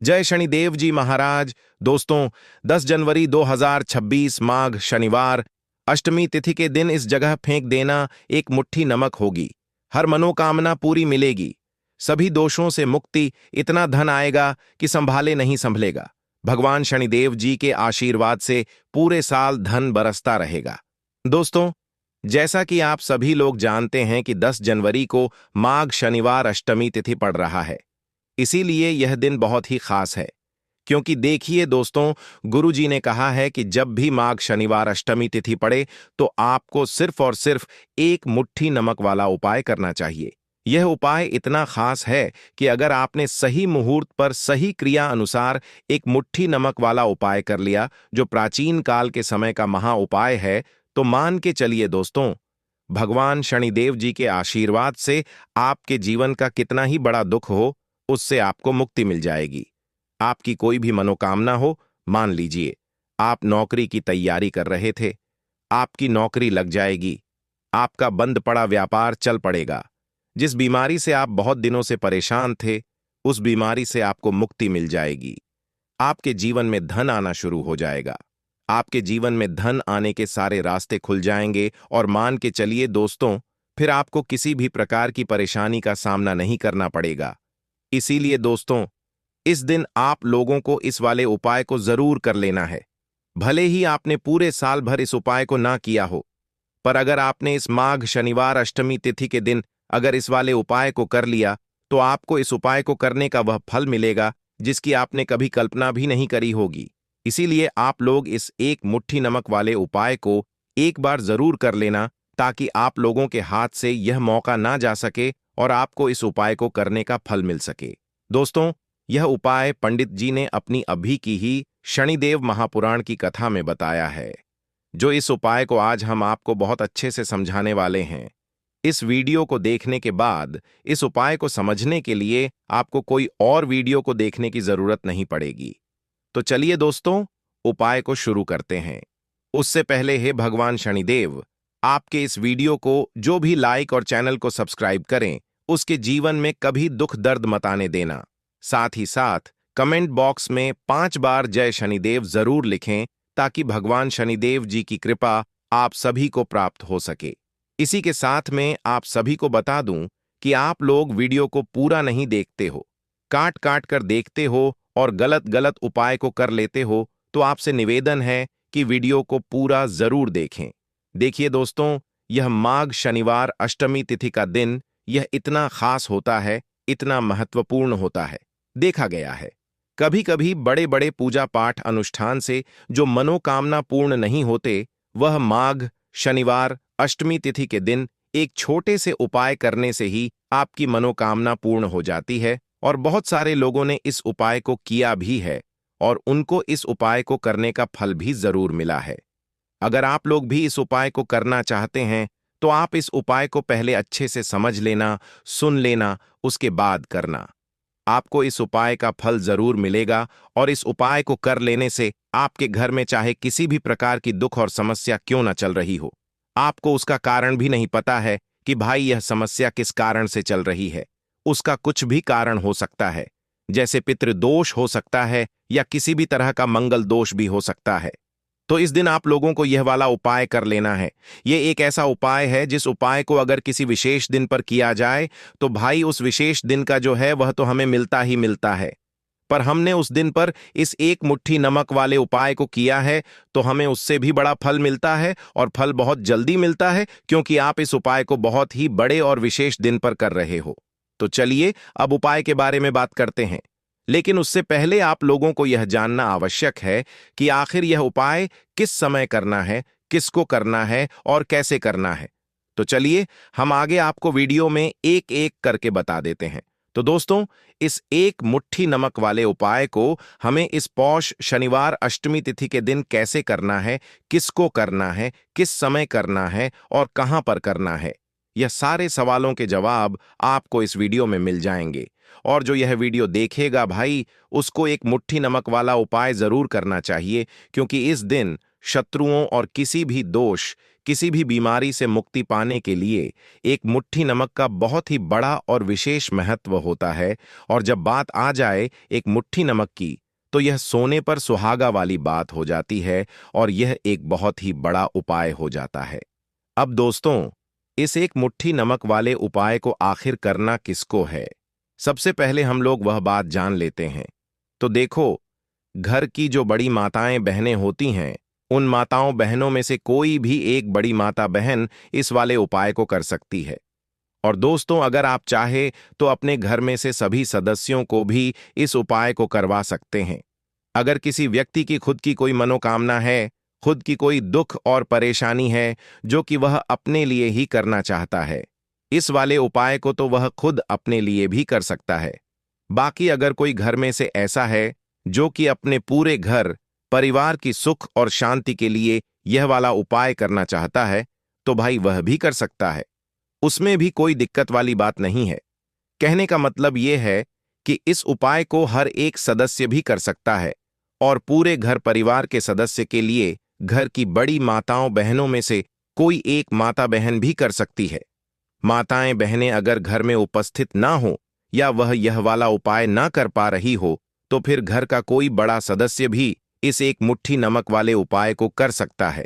जय शनिदेव जी महाराज। दोस्तों, 10 जनवरी 2026 माघ शनिवार अष्टमी तिथि के दिन इस जगह फेंक देना एक मुट्ठी नमक होगी। हर मनोकामना पूरी मिलेगी, सभी दोषों से मुक्ति, इतना धन आएगा कि संभाले नहीं संभलेगा। भगवान शनिदेव जी के आशीर्वाद से पूरे साल धन बरसता रहेगा। दोस्तों, जैसा कि आप सभी लोग जानते हैं कि 10 जनवरी को माघ शनिवार अष्टमी तिथि पड़ रहा है, इसीलिए यह दिन बहुत ही खास है। क्योंकि देखिए दोस्तों, गुरुजी ने कहा है कि जब भी माघ शनिवार अष्टमी तिथि पड़े तो आपको सिर्फ और सिर्फ एक मुट्ठी नमक वाला उपाय करना चाहिए। यह उपाय इतना खास है कि अगर आपने सही मुहूर्त पर सही क्रिया अनुसार एक मुट्ठी नमक वाला उपाय कर लिया, जो प्राचीन काल के समय का महा उपाय है, तो मान के चलिए दोस्तों, भगवान शनिदेव जी के आशीर्वाद से आपके जीवन का कितना ही बड़ा दुख हो, उससे आपको मुक्ति मिल जाएगी। आपकी कोई भी मनोकामना हो, मान लीजिए आप नौकरी की तैयारी कर रहे थे, आपकी नौकरी लग जाएगी। आपका बंद पड़ा व्यापार चल पड़ेगा। जिस बीमारी से आप बहुत दिनों से परेशान थे, उस बीमारी से आपको मुक्ति मिल जाएगी। आपके जीवन में धन आना शुरू हो जाएगा। आपके जीवन में धन आने के सारे रास्ते खुल जाएंगे और मान के चलिए दोस्तों, फिर आपको किसी भी प्रकार की परेशानी का सामना नहीं करना पड़ेगा। इसीलिए दोस्तों, इस दिन आप लोगों को इस वाले उपाय को जरूर कर लेना है। भले ही आपने पूरे साल भर इस उपाय को ना किया हो, पर अगर आपने इस माघ शनिवार अष्टमी तिथि के दिन अगर इस वाले उपाय को कर लिया, तो आपको इस उपाय को करने का वह फल मिलेगा जिसकी आपने कभी कल्पना भी नहीं करी होगी। इसीलिए आप लोग इस एक मुट्ठी नमक वाले उपाय को एक बार जरूर कर लेना, ताकि आप लोगों के हाथ से यह मौका ना जा सके और आपको इस उपाय को करने का फल मिल सके। दोस्तों, यह उपाय पंडित जी ने अपनी अभी की ही शनिदेव महापुराण की कथा में बताया है, जो इस उपाय को आज हम आपको बहुत अच्छे से समझाने वाले हैं। इस वीडियो को देखने के बाद इस उपाय को समझने के लिए आपको कोई और वीडियो को देखने की जरूरत नहीं पड़ेगी। तो चलिए दोस्तों, उपाय को शुरू करते हैं। उससे पहले हे भगवान शनिदेव, आपके इस वीडियो को जो भी लाइक और चैनल को सब्सक्राइब करें, उसके जीवन में कभी दुख दर्द मत आने देना। साथ ही साथ कमेंट बॉक्स में 5 बार जय शनिदेव जरूर लिखें, ताकि भगवान शनिदेव जी की कृपा आप सभी को प्राप्त हो सके। इसी के साथ में आप सभी को बता दूं कि आप लोग वीडियो को पूरा नहीं देखते हो, काट काट कर देखते हो और गलत गलत उपाय को कर लेते हो, तो आपसे निवेदन है कि वीडियो को पूरा जरूर देखें। देखिए दोस्तों, यह माघ शनिवार अष्टमी तिथि का दिन यह इतना खास होता है, इतना महत्वपूर्ण होता है। देखा गया है, कभी कभी बड़े बड़े पूजा पाठ अनुष्ठान से जो मनोकामना पूर्ण नहीं होते, वह माघ शनिवार अष्टमी तिथि के दिन एक छोटे से उपाय करने से ही आपकी मनोकामना पूर्ण हो जाती है। और बहुत सारे लोगों ने इस उपाय को किया भी है और उनको इस उपाय को करने का फल भी जरूर मिला है। अगर आप लोग भी इस उपाय को करना चाहते हैं, तो आप इस उपाय को पहले अच्छे से समझ लेना, सुन लेना, उसके बाद करना। आपको इस उपाय का फल जरूर मिलेगा और इस उपाय को कर लेने से आपके घर में चाहे किसी भी प्रकार की दुख और समस्या क्यों न चल रही हो, आपको उसका कारण भी नहीं पता है कि भाई यह समस्या किस कारण से चल रही है। उसका कुछ भी कारण हो सकता है, जैसे पितृदोष हो सकता है या किसी भी तरह का मंगल दोष भी हो सकता है। तो इस दिन आप लोगों को यह वाला उपाय कर लेना है। यह एक ऐसा उपाय है जिस उपाय को अगर किसी विशेष दिन पर किया जाए, तो भाई उस विशेष दिन का जो है वह तो हमें मिलता ही मिलता है। पर हमने उस दिन पर इस एक मुट्ठी नमक वाले उपाय को किया है, तो हमें उससे भी बड़ा फल मिलता है और फल बहुत जल्दी मिलता है, क्योंकि आप इस उपाय को बहुत ही बड़े और विशेष दिन पर कर रहे हो। तो चलिए अब उपाय के बारे में बात करते हैं। लेकिन उससे पहले आप लोगों को यह जानना आवश्यक है कि आखिर यह उपाय किस समय करना है, किसको करना है और कैसे करना है। तो चलिए हम आगे आपको वीडियो में एक एक करके बता देते हैं। तो दोस्तों, इस एक मुट्ठी नमक वाले उपाय को हमें इस पौष शनिवार अष्टमी तिथि के दिन कैसे करना है, किसको करना है, किस समय करना है और कहां पर करना है, यह सारे सवालों के जवाब आपको इस वीडियो में मिल जाएंगे। और जो यह वीडियो देखेगा भाई, उसको एक मुट्ठी नमक वाला उपाय जरूर करना चाहिए, क्योंकि इस दिन शत्रुओं और किसी भी दोष, किसी भी बीमारी से मुक्ति पाने के लिए एक मुट्ठी नमक का बहुत ही बड़ा और विशेष महत्व होता है। और जब बात आ जाए एक मुट्ठी नमक की, तो यह सोने पर सुहागा वाली बात हो जाती है और यह एक बहुत ही बड़ा उपाय हो जाता है। अब दोस्तों, इस एक मुट्ठी नमक वाले उपाय को आखिर करना किसको है? सबसे पहले हम लोग वह बात जान लेते हैं। तो देखो, घर की जो बड़ी माताएं बहनें होती हैं, उन माताओं बहनों में से कोई भी एक बड़ी माता बहन इस वाले उपाय को कर सकती है। और दोस्तों, अगर आप चाहे तो अपने घर में से सभी सदस्यों को भी इस उपाय को करवा सकते हैं। अगर किसी व्यक्ति की खुद की कोई मनोकामना है, खुद की कोई दुख और परेशानी है जो कि वह अपने लिए ही करना चाहता है, इस वाले उपाय को तो वह खुद अपने लिए भी कर सकता है। बाकी अगर कोई घर में से ऐसा है जो कि अपने पूरे घर परिवार की सुख और शांति के लिए यह वाला उपाय करना चाहता है, तो भाई वह भी कर सकता है। उसमें भी कोई दिक्कत वाली बात नहीं है। कहने का मतलब यह है कि इस उपाय को हर एक सदस्य भी कर सकता है और पूरे घर परिवार के सदस्य के लिए घर की बड़ी माताओं बहनों में से कोई एक माता बहन भी कर सकती है। माताएं बहनें अगर घर में उपस्थित ना हो या वह यह वाला उपाय ना कर पा रही हो, तो फिर घर का कोई बड़ा सदस्य भी इस एक मुट्ठी नमक वाले उपाय को कर सकता है।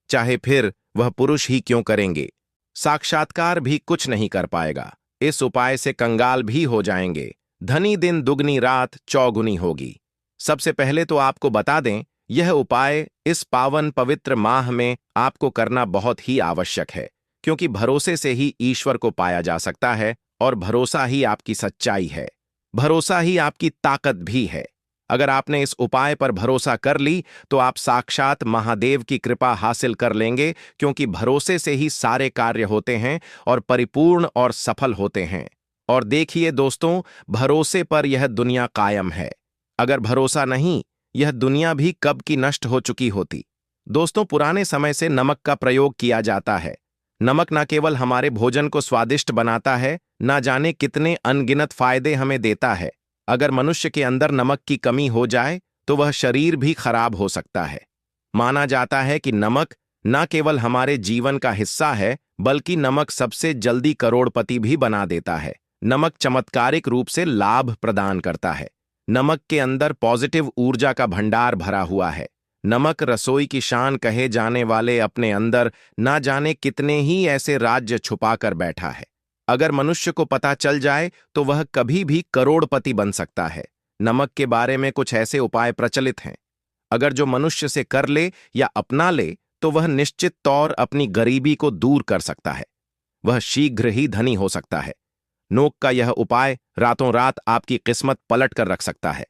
चाहे फिर वह पुरुष ही क्यों करेंगे, साक्षात्कार भी कुछ नहीं कर पाएगा। इस उपाय से कंगाल भी हो जाएंगे। धनी दिन दुगनी रात चौगुनी होगी। सबसे पहले तो आपको बता दें, यह उपाय इस पावन पवित्र माह में आपको करना बहुत ही आवश्यक है, क्योंकि भरोसे से ही ईश्वर को पाया जा सकता है और भरोसा ही आपकी सच्चाई है, भरोसा ही आपकी ताकत भी है। अगर आपने इस उपाय पर भरोसा कर ली तो आप साक्षात महादेव की कृपा हासिल कर लेंगे, क्योंकि भरोसे से ही सारे कार्य होते हैं और परिपूर्ण और सफल होते हैं। और देखिए दोस्तों, भरोसे पर यह दुनिया कायम है। अगर भरोसा नहीं, यह दुनिया भी कब की नष्ट हो चुकी होती। दोस्तों, पुराने समय से नमक का प्रयोग किया जाता है। नमक न केवल हमारे भोजन को स्वादिष्ट बनाता है, ना जाने कितने अनगिनत फायदे हमें देता है। अगर मनुष्य के अंदर नमक की कमी हो जाए तो वह शरीर भी खराब हो सकता है। माना जाता है कि नमक न केवल हमारे जीवन का हिस्सा है, बल्कि नमक सबसे जल्दी करोड़पति भी बना देता है। नमक चमत्कारिक रूप से लाभ प्रदान करता है। नमक के अंदर पॉजिटिव ऊर्जा का भंडार भरा हुआ है। नमक रसोई की शान कहे जाने वाले अपने अंदर ना जाने कितने ही ऐसे राज्य छुपाकर बैठा है। अगर मनुष्य को पता चल जाए तो वह कभी भी करोड़पति बन सकता है। नमक के बारे में कुछ ऐसे उपाय प्रचलित हैं। अगर जो मनुष्य से कर ले या अपना ले तो वह निश्चित तौर अपनी गरीबी को दूर कर सकता है। वह शीघ्र ही धनी हो सकता है। नोक का यह उपाय रातों रात आपकी किस्मत पलट कर रख सकता है।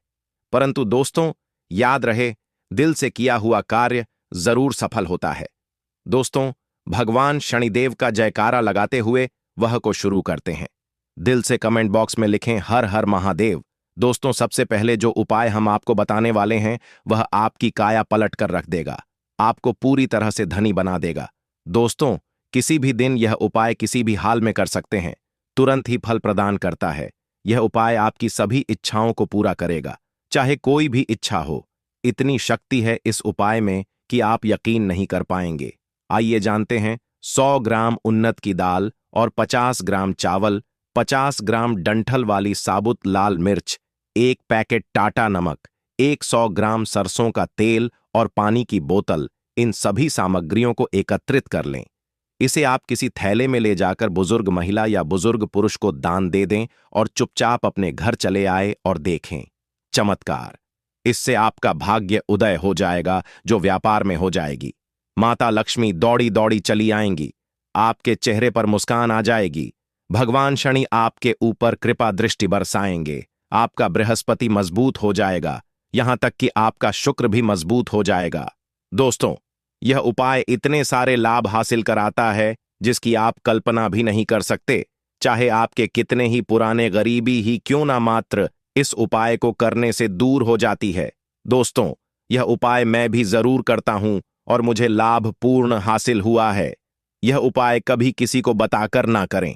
परंतु दोस्तों, याद रहे, दिल से किया हुआ कार्य जरूर सफल होता है। दोस्तों, भगवान शनिदेव का जयकारा लगाते हुए वह को शुरू करते हैं। दिल से कमेंट बॉक्स में लिखें हर हर महादेव। दोस्तों, सबसे पहले जो उपाय हम आपको बताने वाले हैं वह आपकी काया पलट कर रख देगा, आपको पूरी तरह से धनी बना देगा। दोस्तों, किसी भी दिन यह उपाय किसी भी हाल में कर सकते हैं, तुरंत ही फल प्रदान करता है। यह उपाय आपकी सभी इच्छाओं को पूरा करेगा, चाहे कोई भी इच्छा हो। इतनी शक्ति है इस उपाय में कि आप यकीन नहीं कर पाएंगे। आइए जानते हैं। 100 ग्राम उन्नत की दाल और 50 ग्राम चावल, 50 ग्राम डंठल वाली साबुत लाल मिर्च, 1 पैकेट टाटा नमक, 100 ग्राम सरसों का तेल और पानी की बोतल, इन सभी सामग्रियों को एकत्रित कर लें। इसे आप किसी थैले में ले जाकर बुजुर्ग महिला या बुजुर्ग पुरुष को दान दे दें और चुपचाप अपने घर चले आए और देखें चमत्कार। इससे आपका भाग्य उदय हो जाएगा, जो व्यापार में हो जाएगी। माता लक्ष्मी दौड़ी दौड़ी चली आएंगी, आपके चेहरे पर मुस्कान आ जाएगी। भगवान शनि आपके ऊपर कृपा दृष्टि बरसाएंगे। आपका बृहस्पति मजबूत हो जाएगा, यहां तक कि आपका शुक्र भी मजबूत हो जाएगा। दोस्तों, यह उपाय इतने सारे लाभ हासिल कराता है जिसकी आप कल्पना भी नहीं कर सकते। चाहे आपके कितने ही पुराने गरीबी ही क्यों ना, मात्र इस उपाय को करने से दूर हो जाती है। दोस्तों, यह उपाय मैं भी जरूर करता हूं और मुझे लाभ पूर्ण हासिल हुआ है। यह उपाय कभी किसी को बताकर ना करें,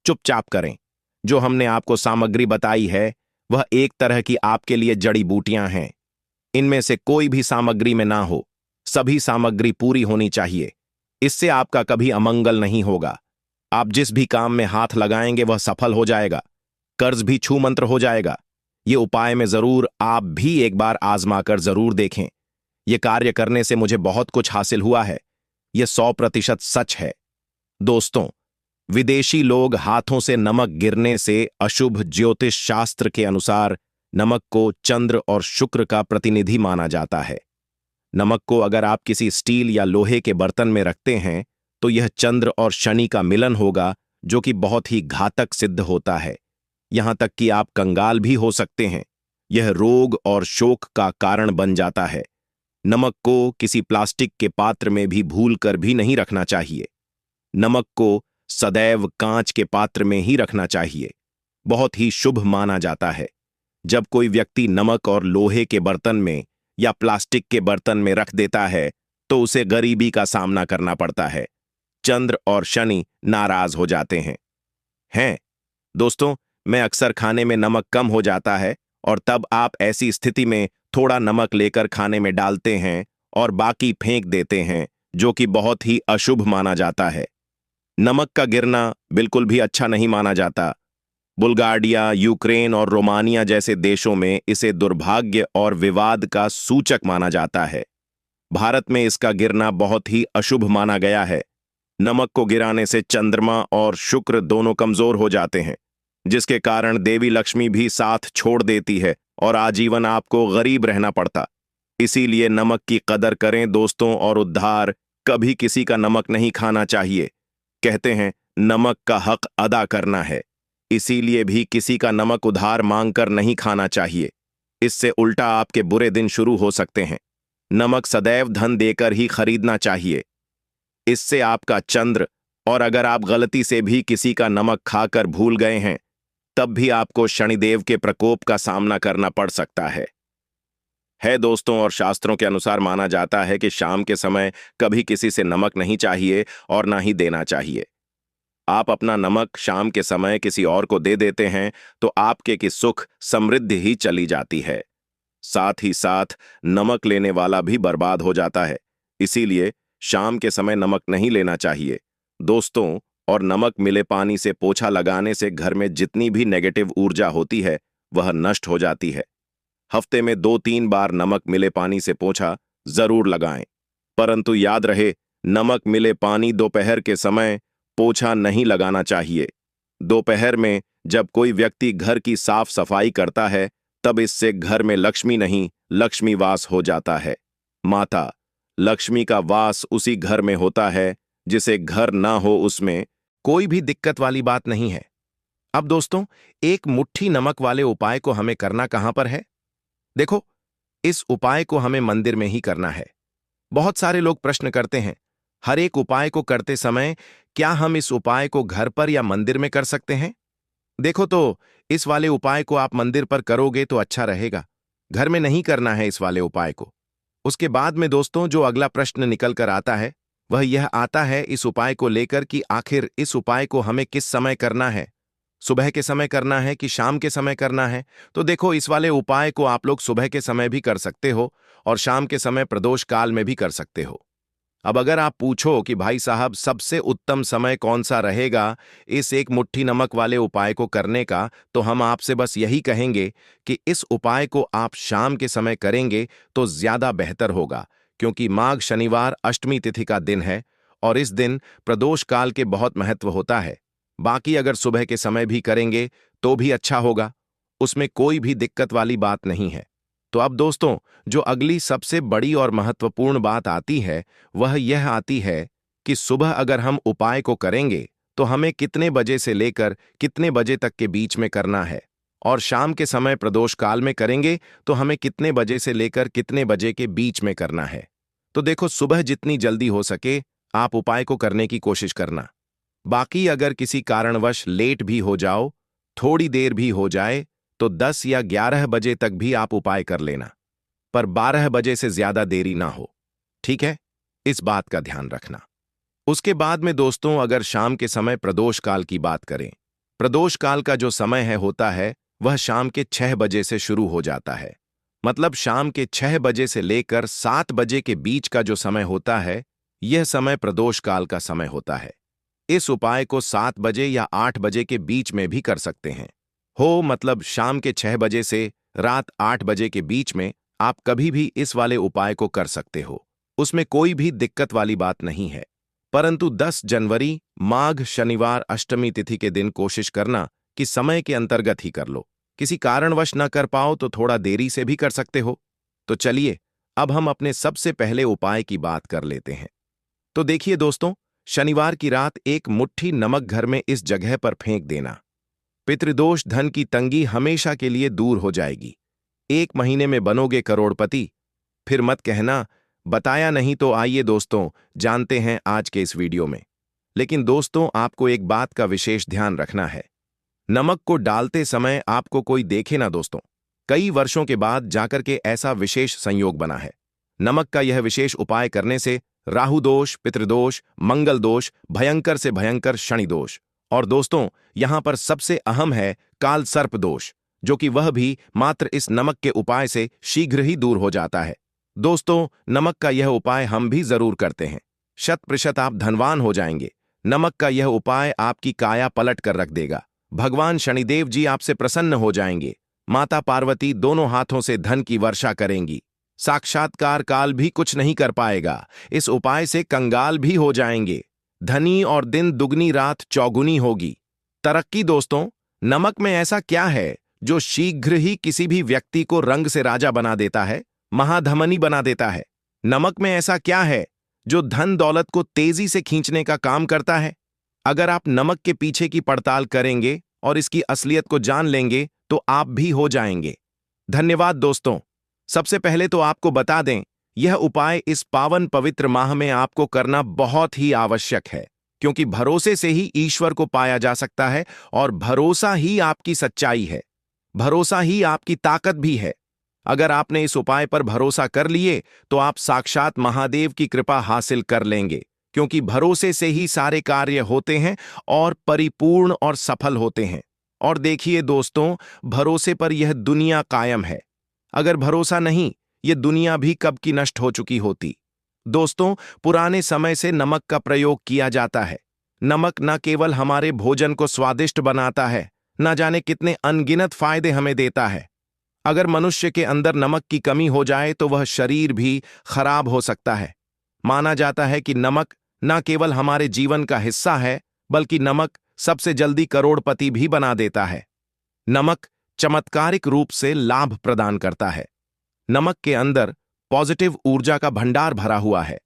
चुपचाप करें। जो हमने आपको सामग्री बताई है वह एक तरह की आपके लिए जड़ी बूटियां हैं। इनमें से कोई भी सामग्री में ना हो, सभी सामग्री पूरी होनी चाहिए। इससे आपका कभी अमंगल नहीं होगा। आप जिस भी काम में हाथ लगाएंगे वह सफल हो जाएगा, कर्ज भी छू मंत्र हो जाएगा। ये उपाय में जरूर आप भी एक बार आजमा कर जरूर देखें। ये कार्य करने से मुझे बहुत कुछ हासिल हुआ है। यह 100% सच है। दोस्तों, विदेशी लोग हाथों से नमक गिरने से अशुभ ज्योतिष शास्त्र के अनुसार नमक को चंद्र और शुक्र का प्रतिनिधि माना जाता है। नमक को अगर आप किसी स्टील या लोहे के बर्तन में रखते हैं तो यह चंद्र और शनि का मिलन होगा, जो कि बहुत ही घातक सिद्ध होता है। यहां तक कि आप कंगाल भी हो सकते हैं। यह रोग और शोक का कारण बन जाता है। नमक को किसी प्लास्टिक के पात्र में भी भूल कर भी नहीं रखना चाहिए। नमक को सदैव कांच के पात्र में ही रखना चाहिए। बहुत ही शुभ माना जाता है। जब कोई व्यक्ति नमक और लोहे के बर्तन में या प्लास्टिक के बर्तन में रख देता है तो उसे गरीबी का सामना करना पड़ता है। चंद्र और शनि नाराज हो जाते हैं। दोस्तों, मैं अक्सर खाने में नमक कम हो जाता है और तब आप ऐसी स्थिति में थोड़ा नमक लेकर खाने में डालते हैं और बाकी फेंक देते हैं, जो कि बहुत ही अशुभ माना जाता है। नमक का गिरना बिल्कुल भी अच्छा नहीं माना जाता। बुल्गारिया, यूक्रेन और रोमानिया जैसे देशों में इसे दुर्भाग्य और विवाद का सूचक माना जाता है। भारत में इसका गिरना बहुत ही अशुभ माना गया है। नमक को गिराने से चंद्रमा और शुक्र दोनों कमजोर हो जाते हैं, जिसके कारण देवी लक्ष्मी भी साथ छोड़ देती है और आजीवन आपको गरीब रहना पड़ता। इसीलिए नमक की कदर करें दोस्तों, और उद्धार कभी किसी का नमक नहीं खाना चाहिए। कहते हैं नमक का हक अदा करना है, इसीलिए भी किसी का नमक उधार मांगकर नहीं खाना चाहिए। इससे उल्टा आपके बुरे दिन शुरू हो सकते हैं। नमक सदैव धन देकर ही खरीदना चाहिए। इससे आपका चंद्र, और अगर आप गलती से भी किसी का नमक खाकर भूल गए हैं तब भी आपको शनिदेव के प्रकोप का सामना करना पड़ सकता है दोस्तों। और शास्त्रों के अनुसार माना जाता है कि शाम के समय कभी किसी से नमक नहीं चाहिए और ना ही देना चाहिए। आप अपना नमक शाम के समय किसी और को दे देते हैं तो आपके की सुख समृद्धि ही चली जाती है। साथ ही साथ नमक लेने वाला भी बर्बाद हो जाता है। इसीलिए शाम के समय नमक नहीं लेना चाहिए दोस्तों। और नमक मिले पानी से पोछा लगाने से घर में जितनी भी नेगेटिव ऊर्जा होती है वह नष्ट हो जाती है। हफ्ते में 2-3 बार नमक मिले पानी से पोछा जरूर लगाएं, परंतु याद रहे नमक मिले पानी दोपहर के समय पोछा नहीं लगाना चाहिए। दोपहर में जब कोई व्यक्ति घर की साफ सफाई करता है तब इससे घर में लक्ष्मी नहीं लक्ष्मी वास हो जाता है। माता लक्ष्मी का वास उसी घर में होता है। जिसे घर ना हो उसमें कोई भी दिक्कत वाली बात नहीं है। अब दोस्तों, एक मुट्ठी नमक वाले उपाय को हमें करना कहां पर है? देखो, इस उपाय को हमें मंदिर में ही करना है। बहुत सारे लोग प्रश्न करते हैं, हर एक उपाय को करते समय क्या हम इस उपाय को घर पर या मंदिर में कर सकते हैं? देखो, तो इस वाले उपाय को आप मंदिर पर करोगे तो अच्छा रहेगा। घर में नहीं करना है इस वाले उपाय को। उसके बाद में दोस्तों जो अगला प्रश्न निकल कर आता है वह यह आता है इस उपाय को लेकर कि आखिर इस उपाय को हमें किस समय करना है, सुबह के समय करना है कि शाम के समय करना है? तो देखो, इस वाले उपाय को आप लोग सुबह के समय भी कर सकते हो और शाम के समय प्रदोष काल में भी कर सकते हो। अब अगर आप पूछो कि भाई साहब सबसे उत्तम समय कौन सा रहेगा इस एक मुट्ठी नमक वाले उपाय को करने का, तो हम आपसे बस यही कहेंगे कि इस उपाय को आप शाम के समय करेंगे तो ज्यादा बेहतर होगा, क्योंकि माघ शनिवार अष्टमी तिथि का दिन है और इस दिन प्रदोष काल के बहुत महत्व होता है। बाकी अगर सुबह के समय भी करेंगे तो भी अच्छा होगा, उसमें कोई भी दिक्कत वाली बात नहीं है। तो अब दोस्तों जो अगली सबसे बड़ी और महत्वपूर्ण बात आती है वह यह आती है कि सुबह अगर हम उपाय को करेंगे तो हमें कितने बजे से लेकर कितने बजे तक के बीच में करना है, और शाम के समय प्रदोष काल में करेंगे तो हमें कितने बजे से लेकर कितने बजे के बीच में करना है। तो देखो, सुबह जितनी जल्दी हो सके आप उपाय को करने की कोशिश करना। बाकी अगर किसी कारणवश लेट भी हो जाओ, थोड़ी देर भी हो जाए, तो 10 या 11 बजे तक भी आप उपाय कर लेना, पर 12 बजे से ज्यादा देरी ना हो। ठीक है, इस बात का ध्यान रखना। उसके बाद में दोस्तों अगर शाम के समय प्रदोष काल की बात करें, प्रदोष काल का जो समय है होता है वह शाम के 6 बजे से शुरू हो जाता है। मतलब शाम के 6 बजे से लेकर 7 बजे के बीच का जो समय होता है यह समय प्रदोष काल का समय होता है। इस उपाय को 7 बजे या 8 बजे के बीच में भी कर सकते हैं। हो मतलब शाम के 6 बजे से रात 8 बजे के बीच में आप कभी भी इस वाले उपाय को कर सकते हो। उसमें कोई भी दिक्कत वाली बात नहीं है। परंतु 10 जनवरी माघ शनिवार अष्टमी तिथि के दिन कोशिश करना कि समय के अंतर्गत ही कर लो। किसी कारणवश न कर पाओ तो थोड़ा देरी से भी कर सकते हो। तो चलिए अब हम अपने सबसे पहले उपाय की बात कर लेते हैं। तो देखिए दोस्तों, शनिवार की रात एक मुट्ठी नमक घर में इस जगह पर फेंक देना। पितृदोष धन की तंगी हमेशा के लिए दूर हो जाएगी। 1 महीने में बनोगे करोड़पति। फिर मत कहना बताया नहीं। तो आइए दोस्तों जानते हैं आज के इस वीडियो में। लेकिन दोस्तों आपको एक बात का विशेष ध्यान रखना है। नमक को डालते समय आपको कोई देखे ना दोस्तों। कई वर्षों के बाद जाकर के ऐसा विशेष संयोग बना है। नमक का यह विशेष उपाय करने से राहु दोष, पितृदोष, मंगल दोष, भयंकर से भयंकर शनि दोष और दोस्तों यहां पर सबसे अहम है काल सर्प दोष, जो कि वह भी मात्र इस नमक के उपाय से शीघ्र ही दूर हो जाता है। दोस्तों नमक का यह उपाय हम भी जरूर करते हैं। 100% आप धनवान हो जाएंगे। नमक का यह उपाय आपकी काया पलट कर रख देगा। भगवान शनिदेव जी आपसे प्रसन्न हो जाएंगे। माता पार्वती दोनों हाथों से धन की वर्षा करेंगी। साक्षात्कार काल भी कुछ नहीं कर पाएगा। इस उपाय से कंगाल भी हो जाएंगे। धनी और दिन दुगनी रात चौगुनी होगी। तरक्की दोस्तों, नमक में ऐसा क्या है जो शीघ्र ही किसी भी व्यक्ति को रंग से राजा बना देता है, महाधमनी बना देता है? नमक में ऐसा क्या है जो धन दौलत को तेजी से खींचने का काम करता है? अगर आप नमक के पीछे की पड़ताल करेंगे और इसकी असलियत को जान लेंगे तो आप भी हो जाएंगे। धन्यवाद दोस्तों। सबसे पहले तो आपको बता दें, यह उपाय इस पावन पवित्र माह में आपको करना बहुत ही आवश्यक है, क्योंकि भरोसे से ही ईश्वर को पाया जा सकता है और भरोसा ही आपकी सच्चाई है। भरोसा ही आपकी ताकत भी है। अगर आपने इस उपाय पर भरोसा कर लिए तो आप साक्षात महादेव की कृपा हासिल कर लेंगे, क्योंकि भरोसे से ही सारे कार्य होते हैं और परिपूर्ण और सफल होते हैं। और देखिए दोस्तों, भरोसे पर यह दुनिया कायम है। अगर भरोसा नहीं, यह दुनिया भी कब की नष्ट हो चुकी होती। दोस्तों, पुराने समय से नमक का प्रयोग किया जाता है। नमक न केवल हमारे भोजन को स्वादिष्ट बनाता है, न जाने कितने अनगिनत फायदे हमें देता है। अगर मनुष्य के अंदर नमक की कमी हो जाए तो वह शरीर भी खराब हो सकता है। माना जाता है कि नमक न केवल हमारे जीवन का हिस्सा है, बल्कि नमक सबसे जल्दी करोड़पति भी बना देता है। नमक चमत्कारिक रूप से लाभ प्रदान करता है। नमक के अंदर पॉजिटिव ऊर्जा का भंडार भरा हुआ है।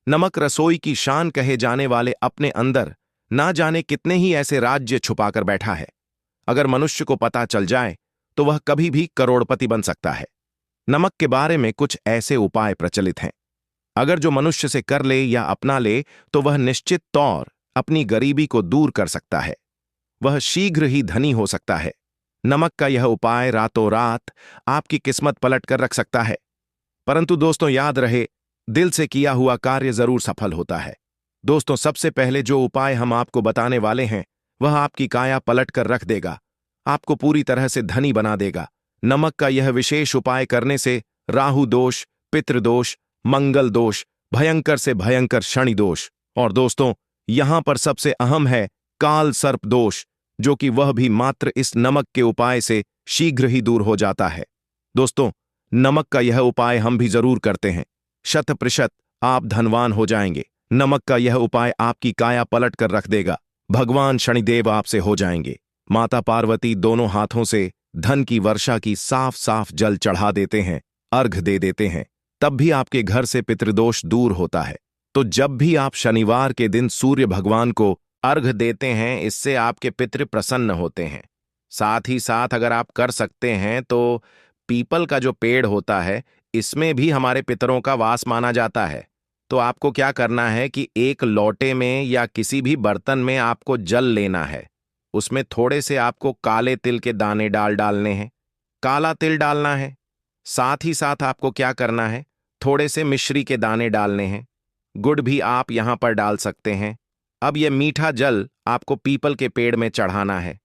नमक रसोई की शान कहे जाने वाले अपने अंदर ना जाने कितने ही ऐसे राज्य छुपाकर बैठा है। अगर मनुष्य को पता चल जाए तो वह कभी भी करोड़पति बन सकता है। नमक के बारे में कुछ ऐसे उपाय प्रचलित हैं। अगर जो मनुष्य से कर ले या अपना ले तो वह निश्चित तौर अपनी गरीबी को दूर कर सकता है। वह शीघ्र ही धनी हो सकता है। नमक का यह उपाय रातों रात आपकी किस्मत पलट कर रख सकता है। परंतु दोस्तों याद रहे, दिल से किया हुआ कार्य जरूर सफल होता है। दोस्तों सबसे पहले जो उपाय हम आपको बताने वाले हैं वह आपकी काया पलट कर रख देगा, आपको पूरी तरह से धनी बना देगा। नमक का यह विशेष उपाय करने से राहु दोष, पितृदोष, मंगल दोष, भयंकर से भयंकर शनि दोष और दोस्तों यहां पर सबसे अहम है काल सर्प दोष, जो कि वह भी मात्र इस नमक के उपाय से शीघ्र ही दूर हो जाता है। दोस्तों नमक का यह उपाय हम भी जरूर करते हैं। 100% आप धनवान हो जाएंगे। नमक का यह उपाय आपकी काया पलट कर रख देगा। भगवान शनिदेव आपसे हो जाएंगे। माता पार्वती दोनों हाथों से धन की वर्षा की साफ साफ जल चढ़ा देते हैं, अर्घ दे देते हैं। तब भी आपके घर से पितृदोष दूर होता है। तो जब भी आप शनिवार के दिन सूर्य भगवान को अर्घ देते हैं, इससे आपके पितृ प्रसन्न होते हैं। साथ ही साथ अगर आप कर सकते हैं तो पीपल का जो पेड़ होता है, इसमें भी हमारे पितरों का वास माना जाता है। तो आपको क्या करना है कि एक लोटे में या किसी भी बर्तन में आपको जल लेना है। उसमें थोड़े से आपको काले तिल के दाने डालने हैं। काला तिल डालना है। साथ ही साथ आपको क्या करना है, थोड़े से मिश्री के दाने डालने हैं। गुड़ भी आप यहां पर डाल सकते हैं। अब यह मीठा जल आपको पीपल के पेड़ में चढ़ाना है।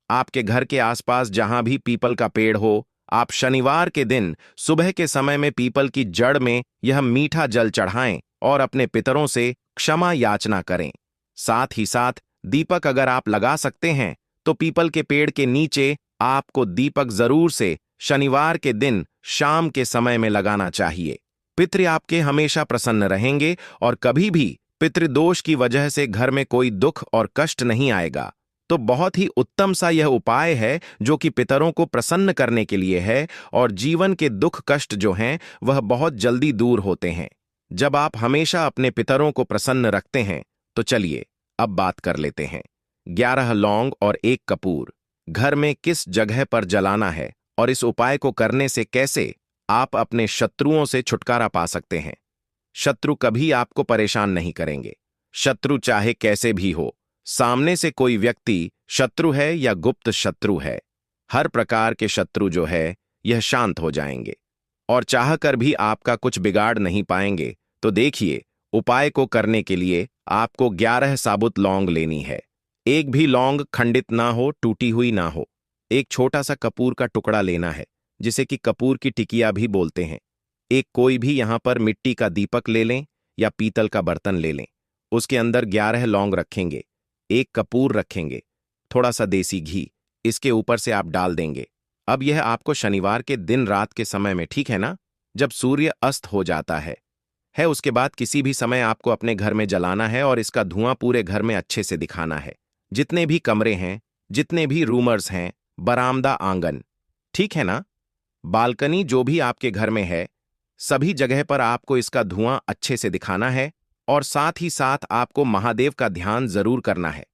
आपके घर के आसपास जहां भी पीपल का पेड़ हो, आप शनिवार के दिन सुबह के समय में पीपल की जड़ में यह मीठा जल चढ़ाएं और अपने पितरों से क्षमा याचना करें। साथ ही साथ दीपक अगर आप लगा सकते हैं तो पीपल के पेड़ के नीचे आपको दीपक जरूर से शनिवार के दिन शाम के समय में लगाना चाहिए। पितृ आपके हमेशा प्रसन्न रहेंगे और कभी भी पितृदोष की वजह से घर में कोई दुख और कष्ट नहीं आएगा। तो बहुत ही उत्तम सा यह उपाय है जो कि पितरों को प्रसन्न करने के लिए है और जीवन के दुख कष्ट जो हैं वह बहुत जल्दी दूर होते हैं जब आप हमेशा अपने पितरों को प्रसन्न रखते हैं। तो चलिए अब बात कर लेते हैं। 11 लौंग और 1 कपूर घर में किस जगह पर जलाना है और इस उपाय को करने से कैसे आप अपने शत्रुओं से छुटकारा पा सकते हैं। शत्रु कभी आपको परेशान नहीं करेंगे। शत्रु चाहे कैसे भी हो, सामने से कोई व्यक्ति शत्रु है या गुप्त शत्रु है, हर प्रकार के शत्रु जो है यह शांत हो जाएंगे और चाहकर भी आपका कुछ बिगाड़ नहीं पाएंगे। तो देखिए, उपाय को करने के लिए आपको 11 साबुत लौंग लेनी है। एक भी लौंग खंडित ना हो, टूटी हुई ना हो। एक छोटा सा कपूर का टुकड़ा लेना है जिसे कि कपूर की टिकिया भी बोलते हैं। एक कोई भी यहां पर मिट्टी का दीपक ले लें या पीतल का बर्तन ले लें। उसके अंदर 11 लौंग रखेंगे, 1 कपूर रखेंगे, थोड़ा सा देसी घी इसके ऊपर से आप डाल देंगे। अब यह आपको शनिवार के दिन रात के समय में, ठीक है ना, जब सूर्य अस्त हो जाता है उसके बाद किसी भी समय आपको अपने घर में जलाना है और इसका धुआं पूरे घर में अच्छे से दिखाना है। जितने भी कमरे हैं, जितने भी रूमर्स हैं, बरामदा, आंगन, ठीक है ना, बालकनी, जो भी आपके घर में है, सभी जगह पर आपको इसका धुआं अच्छे से दिखाना है और साथ ही साथ आपको महादेव का ध्यान जरूर करना है।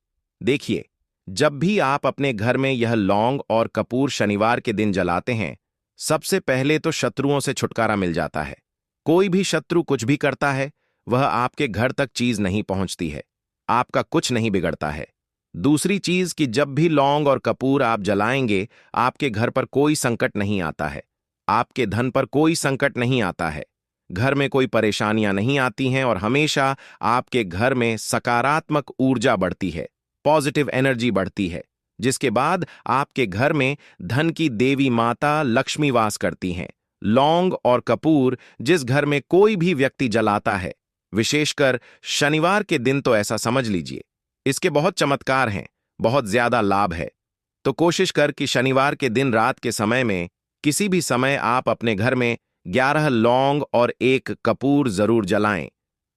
देखिए, जब भी आप अपने घर में यह लौंग और कपूर शनिवार के दिन जलाते हैं, सबसे पहले तो शत्रुओं से छुटकारा मिल जाता है। कोई भी शत्रु कुछ भी करता है, वह आपके घर तक चीज नहीं पहुंचती है, आपका कुछ नहीं बिगड़ता है। दूसरी चीज कि जब भी लौंग और कपूर आप जलाएंगे, आपके घर पर कोई संकट नहीं आता है, आपके धन पर कोई संकट नहीं आता है, घर में कोई परेशानियां नहीं आती हैं और हमेशा आपके घर में सकारात्मक ऊर्जा बढ़ती है, पॉजिटिव एनर्जी बढ़ती है, जिसके बाद आपके घर में धन की देवी माता लक्ष्मी वास करती हैं। लौंग और कपूर जिस घर में कोई भी व्यक्ति जलाता है, विशेषकर शनिवार के दिन, तो ऐसा समझ लीजिए इसके बहुत चमत्कार हैं, बहुत ज्यादा लाभ है। तो कोशिश कर कि शनिवार के दिन रात के समय में किसी भी समय आप अपने घर में 11 लौंग और 1 कपूर जरूर जलाएं।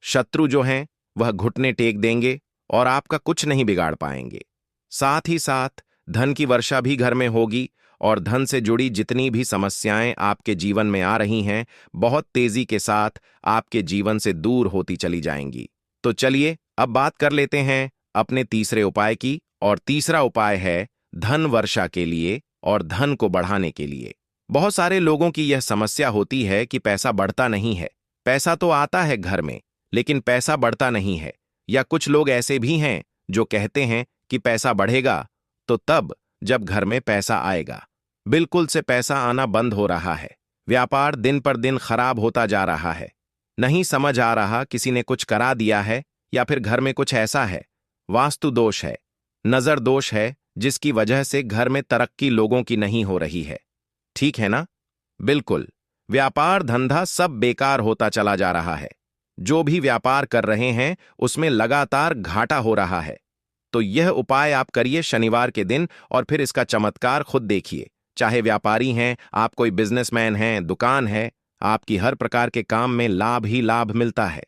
शत्रु जो हैं वह घुटने टेक देंगे और आपका कुछ नहीं बिगाड़ पाएंगे। साथ ही साथ धन की वर्षा भी घर में होगी और धन से जुड़ी जितनी भी समस्याएं आपके जीवन में आ रही हैं, बहुत तेजी के साथ आपके जीवन से दूर होती चली जाएंगी। तो चलिए अब बात कर लेते हैं अपने तीसरे उपाय की, और तीसरा उपाय है धन वर्षा के लिए और धन को बढ़ाने के लिए। बहुत सारे लोगों की यह समस्या होती है कि पैसा बढ़ता नहीं है। पैसा तो आता है घर में, लेकिन पैसा बढ़ता नहीं है। या कुछ लोग ऐसे भी हैं जो कहते हैं कि पैसा बढ़ेगा तो तब जब घर में पैसा आएगा। बिल्कुल से पैसा आना बंद हो रहा है, व्यापार दिन पर दिन खराब होता जा रहा है। नहीं समझ आ रहा, किसी ने कुछ करा दिया है या फिर घर में कुछ ऐसा है, वास्तु दोष है, नजर दोष है, जिसकी वजह से घर में तरक्की लोगों की नहीं हो रही है। ठीक है ना? बिल्कुल, व्यापार धंधा सब बेकार होता चला जा रहा है। जो भी व्यापार कर रहे हैं उसमें लगातार घाटा हो रहा है। तो यह उपाय आप करिए शनिवार के दिन और फिर इसका चमत्कार खुद देखिए। चाहे व्यापारी हैं, आप कोई बिजनेसमैन हैं, दुकान है, आपकी हर प्रकार के काम में लाभ ही लाभ मिलता है।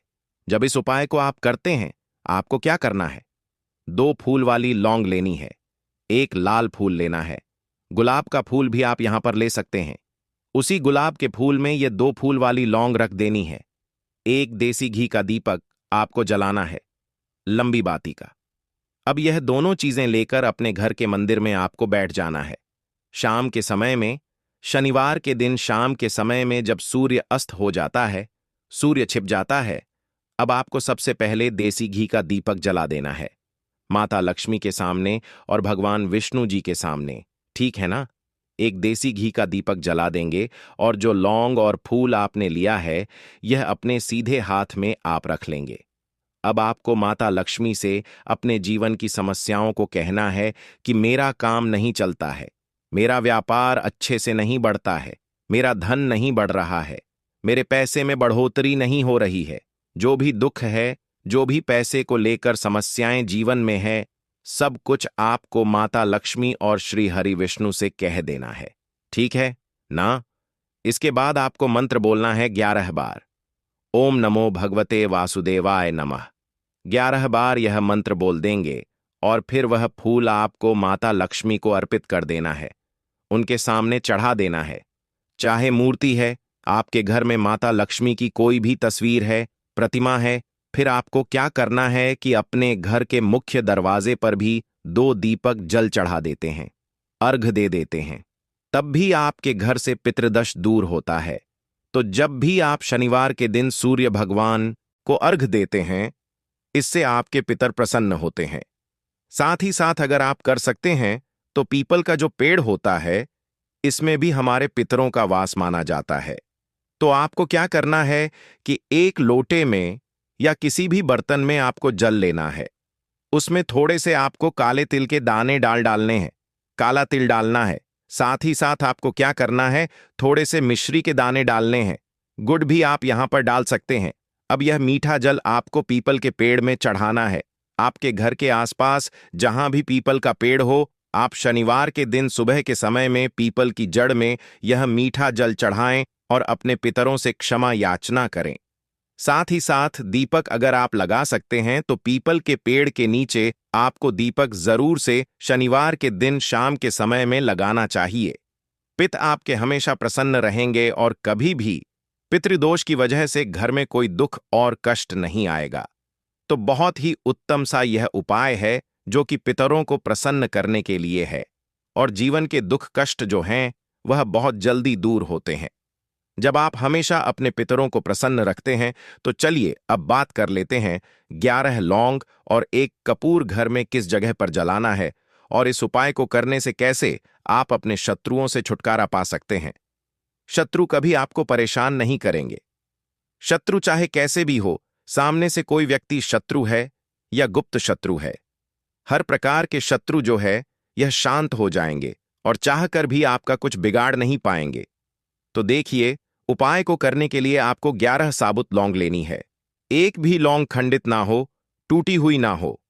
जब इस उपाय को आप करते हैं, आपको क्या करना है? 2 फूल वाली लौंग लेनी है, 1 लाल फूल लेना है, गुलाब का फूल भी आप यहां पर ले सकते हैं। उसी गुलाब के फूल में ये 2 फूल वाली लौंग रख देनी है। 1 देसी घी का दीपक आपको जलाना है, लंबी बाती का। अब यह दोनों चीजें लेकर अपने घर के मंदिर में आपको बैठ जाना है। शाम के समय में, शनिवार के दिन शाम के समय में जब सूर्य अस्त हो जाता है, सूर्य छिप जाता है, अब आपको सबसे पहले देसी घी का दीपक जला देना है, माता लक्ष्मी के सामने और भगवान विष्णु जी के सामने। ठीक है ना? एक देसी घी का दीपक जला देंगे और जो लौंग और फूल आपने लिया है, यह अपने सीधे हाथ में आप रख लेंगे। अब आपको माता लक्ष्मी से अपने जीवन की समस्याओं को कहना है कि मेरा काम नहीं चलता है, मेरा व्यापार अच्छे से नहीं बढ़ता है, मेरा धन नहीं बढ़ रहा है, मेरे पैसे में बढ़ोतरी नहीं हो रही है, जो भी दुख है जो भी पैसे को लेकर समस्याएं जीवन में है, सब कुछ आपको माता लक्ष्मी और श्री हरि विष्णु से कह देना है। ठीक है ना? इसके बाद आपको मंत्र बोलना है 11 बार। ओम नमो भगवते वासुदेवाय नमः। 11 बार यह मंत्र बोल देंगे और फिर वह फूल आपको माता लक्ष्मी को अर्पित कर देना है, उनके सामने चढ़ा देना है। चाहे मूर्ति है, आपके घर में माता लक्ष्मी की कोई भी तस्वीर है, प्रतिमा है, फिर आपको क्या करना है कि अपने घर के मुख्य दरवाजे पर भी 2 दीपक जल चढ़ा देते हैं, अर्घ दे देते हैं। तब भी आपके घर से पितृदोष दूर होता है। तो जब भी आप शनिवार के दिन सूर्य भगवान को अर्घ देते हैं, इससे आपके पितर प्रसन्न होते हैं। साथ ही साथ अगर आप कर सकते हैं तो पीपल का जो पेड़ होता है, इसमें भी हमारे पितरों का वास माना जाता है। तो आपको क्या करना है कि एक लोटे में या किसी भी बर्तन में आपको जल लेना है। उसमें थोड़े से आपको काले तिल के दाने डालने हैं, काला तिल डालना है। साथ ही साथ आपको क्या करना है, थोड़े से मिश्री के दाने डालने हैं। गुड़ भी आप यहां पर डाल सकते हैं। अब यह मीठा जल आपको पीपल के पेड़ में चढ़ाना है। आपके घर के आसपास जहां भी पीपल का पेड़ हो, आप शनिवार के दिन सुबह के समय में पीपल की जड़ में यह मीठा जल चढ़ाएं और अपने पितरों से क्षमा याचना करें। साथ ही साथ दीपक अगर आप लगा सकते हैं तो पीपल के पेड़ के नीचे आपको दीपक जरूर से शनिवार के दिन शाम के समय में लगाना चाहिए। पिता आपके हमेशा प्रसन्न रहेंगे और कभी भी पितृदोष की वजह से घर में कोई दुख और कष्ट नहीं आएगा। तो बहुत ही उत्तम सा यह उपाय है जो कि पितरों को प्रसन्न करने के लिए है, और जीवन के दुख कष्ट जो हैं वह बहुत जल्दी दूर होते हैं जब आप हमेशा अपने पितरों को प्रसन्न रखते हैं। तो चलिए अब बात कर लेते हैं 11 लौंग और 1 कपूर घर में किस जगह पर जलाना है, और इस उपाय को करने से कैसे आप अपने शत्रुओं से छुटकारा पा सकते हैं। शत्रु कभी आपको परेशान नहीं करेंगे। शत्रु चाहे कैसे भी हो, सामने से कोई व्यक्ति शत्रु है या गुप्त शत्रु है, हर प्रकार के शत्रु जो है यह शांत हो जाएंगे और चाहकर भी आपका कुछ बिगाड़ नहीं पाएंगे। तो देखिए, उपाय को करने के लिए आपको 11 साबुत लौंग लेनी है। एक भी लौंग खंडित ना हो, टूटी हुई ना हो।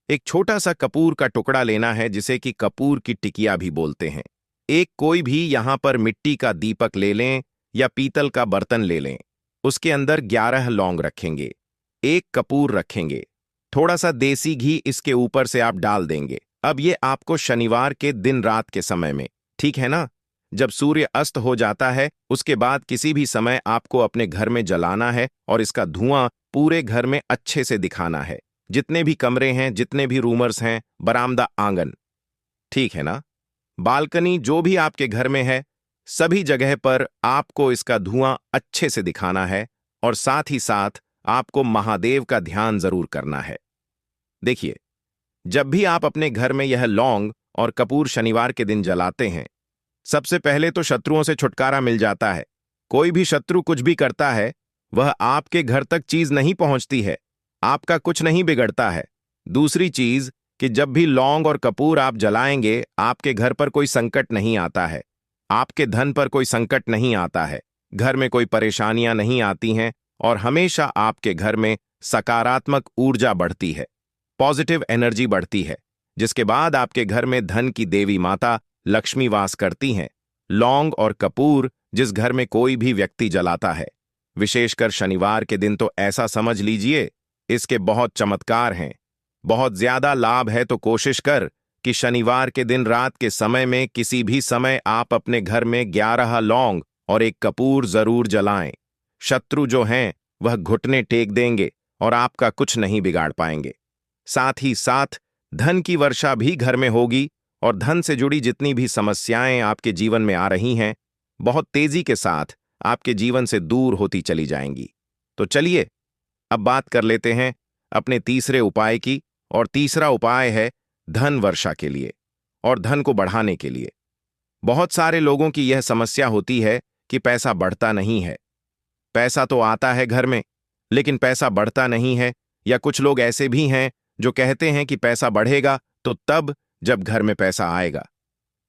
एक छोटा सा कपूर का टुकड़ा लेना है, जिसे कि कपूर की टिकिया भी बोलते हैं। एक कोई भी यहां पर मिट्टी का दीपक ले लें या पीतल का बर्तन ले लें। उसके अंदर 11 लौंग रखेंगे, 1 कपूर रखेंगे, थोड़ा सा देसी घी इसके ऊपर से आप डाल देंगे। अब ये आपको शनिवार के दिन रात के समय में, ठीक है ना, जब सूर्य अस्त हो जाता है उसके बाद किसी भी समय आपको अपने घर में जलाना है और इसका धुआं पूरे घर में अच्छे से दिखाना है। जितने भी कमरे हैं, जितने भी रूमर्स हैं, बरामदा, आंगन, ठीक है ना, बालकनी, जो भी आपके घर में है, सभी जगह पर आपको इसका धुआं अच्छे से दिखाना है। और साथ ही साथ आपको महादेव का ध्यान जरूर करना है। देखिए, जब भी आप अपने घर में यह लौंग और कपूर शनिवार के दिन जलाते हैं, सबसे पहले तो शत्रुओं से छुटकारा मिल जाता है। कोई भी शत्रु कुछ भी करता है, वह आपके घर तक चीज नहीं पहुंचती है, आपका कुछ नहीं बिगड़ता है। दूसरी चीज कि जब भी लौंग और कपूर आप जलाएंगे, आपके घर पर कोई संकट नहीं आता है, आपके धन पर कोई संकट नहीं आता है, घर में कोई परेशानियां नहीं आती हैं, और हमेशा आपके घर में सकारात्मक ऊर्जा बढ़ती है, पॉजिटिव एनर्जी बढ़ती है, जिसके बाद आपके घर में धन की देवी माता लक्ष्मी वास करती हैं। लौंग और कपूर जिस घर में कोई भी व्यक्ति जलाता है, विशेषकर शनिवार के दिन, तो ऐसा समझ लीजिए इसके बहुत चमत्कार हैं, बहुत ज्यादा लाभ है। तो कोशिश कर कि शनिवार के दिन रात के समय में किसी भी समय आप अपने घर में 11 लौंग और 1 कपूर जरूर जलाएं। शत्रु जो हैं वह घुटने टेक देंगे और आपका कुछ नहीं बिगाड़ पाएंगे। साथ ही साथ धन की वर्षा भी घर में होगी, और धन से जुड़ी जितनी भी समस्याएं आपके जीवन में आ रही हैं, बहुत तेजी के साथ आपके जीवन से दूर होती चली जाएंगी। तो चलिए अब बात कर लेते हैं अपने तीसरे उपाय की, और तीसरा उपाय है धन वर्षा के लिए और धन को बढ़ाने के लिए। बहुत सारे लोगों की यह समस्या होती है कि पैसा बढ़ता नहीं है। पैसा तो आता है घर में, लेकिन पैसा बढ़ता नहीं है। या कुछ लोग ऐसे भी हैं जो कहते हैं कि पैसा बढ़ेगा तो तब जब घर में पैसा आएगा।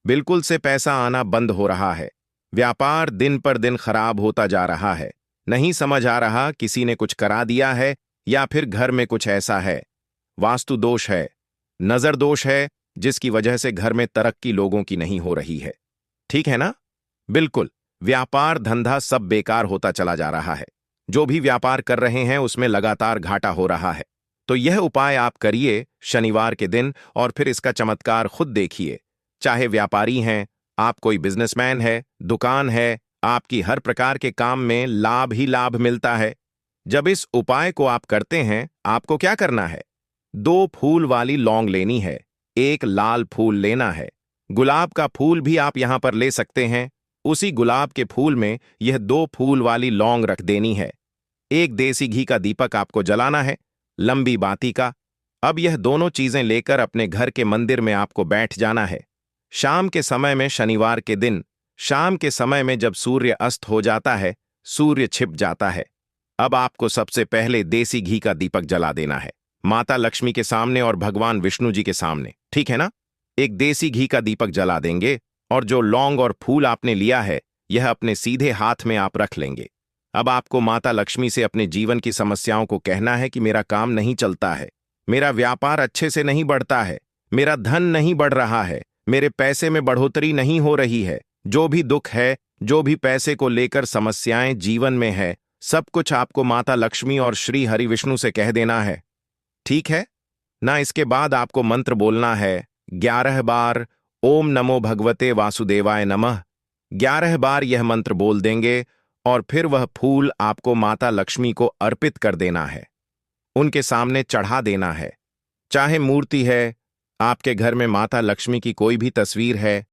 बिल्कुल से पैसा आना बंद हो रहा है, व्यापार दिन पर दिन खराब होता जा रहा है। नहीं समझ आ रहा किसी ने कुछ करा दिया है या फिर घर में कुछ ऐसा है, वास्तु दोष है, नजर दोष है, जिसकी वजह से घर में तरक्की लोगों की नहीं हो रही है। ठीक है ना? बिल्कुल। व्यापार धंधा सब बेकार होता चला जा रहा है। जो भी व्यापार कर रहे हैं उसमें लगातार घाटा हो रहा है। तो यह उपाय आप करिए शनिवार के दिन और फिर इसका चमत्कार खुद देखिए। चाहे व्यापारी हैं, आप कोई बिजनेसमैन है, दुकान है, आपकी हर प्रकार के काम में लाभ ही लाभ मिलता है। जब इस उपाय को आप करते हैं, आपको क्या करना है? 2 फूल वाली लौंग लेनी है, 1 लाल फूल लेना है। गुलाब का फूल भी आप यहां पर ले सकते हैं। उसी गुलाब के फूल में यह 2 फूल वाली लौंग रख देनी है। 1 देसी घी का दीपक आपको जलाना है, लंबी बाती का। अब यह दोनों चीजें लेकर अपने घर के मंदिर में आपको बैठ जाना है। शाम के समय में, शनिवार के दिन शाम के समय में जब सूर्य अस्त हो जाता है, सूर्य छिप जाता है, अब आपको सबसे पहले देसी घी का दीपक जला देना है, माता लक्ष्मी के सामने और भगवान विष्णु जी के सामने। ठीक है ना? एक देसी घी का दीपक जला देंगे और जो लौंग और फूल आपने लिया है, यह अपने सीधे हाथ में आप रख लेंगे। अब आपको माता लक्ष्मी से अपने जीवन की समस्याओं को कहना है कि मेरा काम नहीं चलता है, मेरा व्यापार अच्छे से नहीं बढ़ता है, मेरा धन नहीं बढ़ रहा है, मेरे पैसे में बढ़ोतरी नहीं हो रही है। जो भी दुख है, जो भी पैसे को लेकर समस्याएं जीवन में है, सब कुछ आपको माता लक्ष्मी और श्री हरि विष्णु से कह देना है। ठीक है ना? इसके बाद आपको मंत्र बोलना है 11 बार, ओम नमो भगवते वासुदेवाय नमः। 11 बार यह मंत्र बोल देंगे और फिर वह फूल आपको माता लक्ष्मी को अर्पित कर देना है, उनके सामने चढ़ा देना है। चाहे मूर्ति है, आपके घर में माता लक्ष्मी की कोई भी तस्वीर है,